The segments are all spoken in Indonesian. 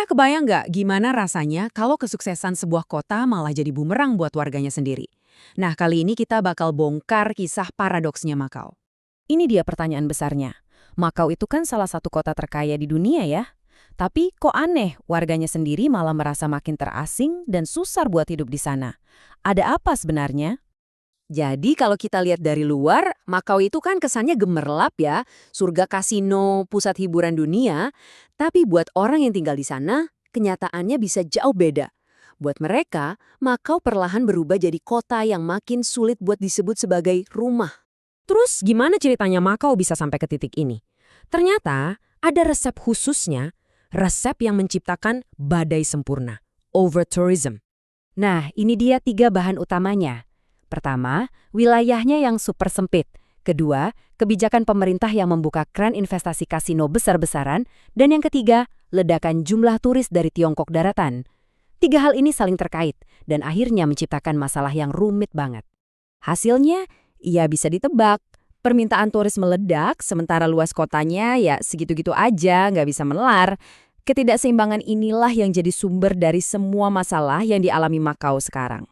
Pernah kebayang nggak gimana rasanya kalau kesuksesan sebuah kota malah jadi bumerang buat warganya sendiri? Nah, kali ini kita bakal bongkar kisah paradoksnya Makau. Ini dia pertanyaan besarnya. Makau itu kan salah satu kota terkaya di dunia ya. Tapi kok aneh, warganya sendiri malah merasa makin terasing dan susah buat hidup di sana. Ada apa sebenarnya? Jadi kalau kita lihat dari luar, Makau itu kan kesannya gemerlap ya, surga kasino, pusat hiburan dunia. Tapi buat orang yang tinggal di sana, kenyataannya bisa jauh beda. Buat mereka, Makau perlahan berubah jadi kota yang makin sulit buat disebut sebagai rumah. Terus gimana ceritanya Makau bisa sampai ke titik ini? Ternyata ada resep khususnya, resep yang menciptakan badai sempurna, over-tourism. Nah, ini dia 3 bahan utamanya. Pertama, wilayahnya yang super sempit. Kedua, kebijakan pemerintah yang membuka keran investasi kasino besar-besaran. Dan yang ketiga, ledakan jumlah turis dari Tiongkok daratan. 3 hal ini saling terkait dan akhirnya menciptakan masalah yang rumit banget. Hasilnya, ya bisa ditebak. Permintaan turis meledak, sementara luas kotanya ya segitu-gitu aja, nggak bisa menelar. Ketidakseimbangan inilah yang jadi sumber dari semua masalah yang dialami Makau sekarang.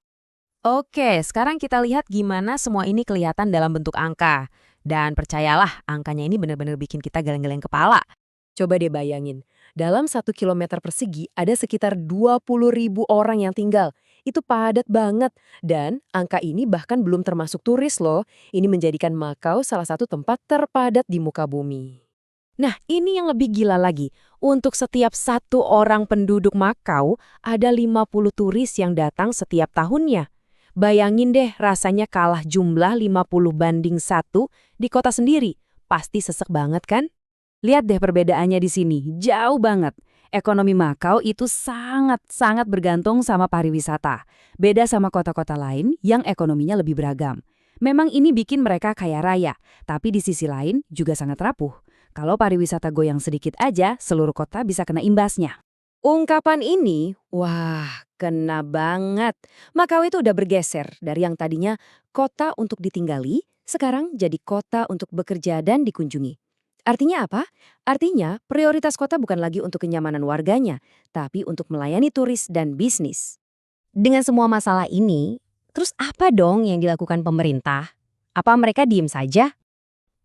Oke, sekarang kita lihat gimana semua ini kelihatan dalam bentuk angka. Dan percayalah, angkanya ini benar-benar bikin kita geleng-geleng kepala. Coba deh bayangin, dalam 1 kilometer persegi ada sekitar 20.000 orang yang tinggal. Itu padat banget. Dan angka ini bahkan belum termasuk turis loh. Ini menjadikan Makau salah satu tempat terpadat di muka bumi. Nah, ini yang lebih gila lagi. Untuk setiap 1 orang penduduk Makau, ada 50 turis yang datang setiap tahunnya. Bayangin deh rasanya kalah jumlah 50 banding 1 di kota sendiri. Pasti sesek banget kan? Lihat deh perbedaannya di sini, jauh banget. Ekonomi Makau itu sangat-sangat bergantung sama pariwisata. Beda sama kota-kota lain yang ekonominya lebih beragam. Memang ini bikin mereka kaya raya, tapi di sisi lain juga sangat rapuh. Kalau pariwisata goyang sedikit aja, seluruh kota bisa kena imbasnya. Ungkapan ini, wah, kena banget. Makau itu udah bergeser dari yang tadinya kota untuk ditinggali, sekarang jadi kota untuk bekerja dan dikunjungi. Artinya apa? Artinya prioritas kota bukan lagi untuk kenyamanan warganya, tapi untuk melayani turis dan bisnis. Dengan semua masalah ini, terus apa dong yang dilakukan pemerintah? Apa mereka diem saja?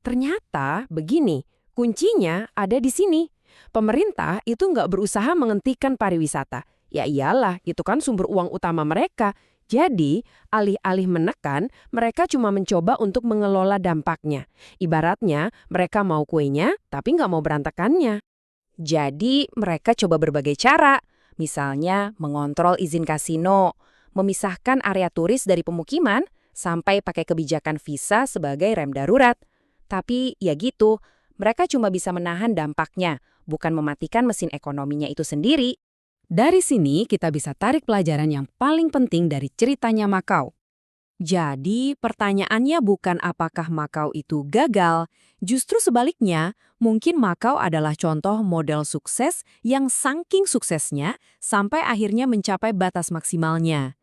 Ternyata begini, kuncinya ada di sini. Pemerintah itu nggak berusaha menghentikan pariwisata. Ya iyalah, itu kan sumber uang utama mereka. Jadi, alih-alih menekan, mereka cuma mencoba untuk mengelola dampaknya. Ibaratnya, mereka mau kuenya, tapi nggak mau berantakannya. Jadi mereka coba berbagai cara. Misalnya mengontrol izin kasino, memisahkan area turis dari pemukiman, sampai pakai kebijakan visa sebagai rem darurat. Tapi ya gitu, mereka cuma bisa menahan dampaknya, bukan mematikan mesin ekonominya itu sendiri. Dari sini kita bisa tarik pelajaran yang paling penting dari ceritanya Makau. Jadi pertanyaannya bukan apakah Makau itu gagal, justru sebaliknya, mungkin Makau adalah contoh model sukses yang saking suksesnya sampai akhirnya mencapai batas maksimalnya.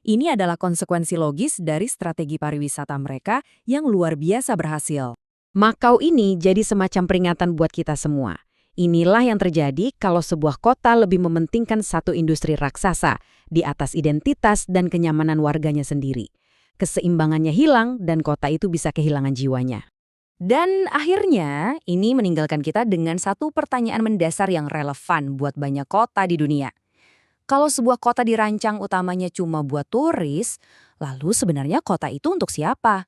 Ini adalah konsekuensi logis dari strategi pariwisata mereka yang luar biasa berhasil. Makau ini jadi semacam peringatan buat kita semua. Inilah yang terjadi kalau sebuah kota lebih mementingkan satu industri raksasa di atas identitas dan kenyamanan warganya sendiri. Keseimbangannya hilang dan kota itu bisa kehilangan jiwanya. Dan akhirnya, ini meninggalkan kita dengan satu pertanyaan mendasar yang relevan buat banyak kota di dunia. Kalau sebuah kota dirancang utamanya cuma buat turis, lalu sebenarnya kota itu untuk siapa?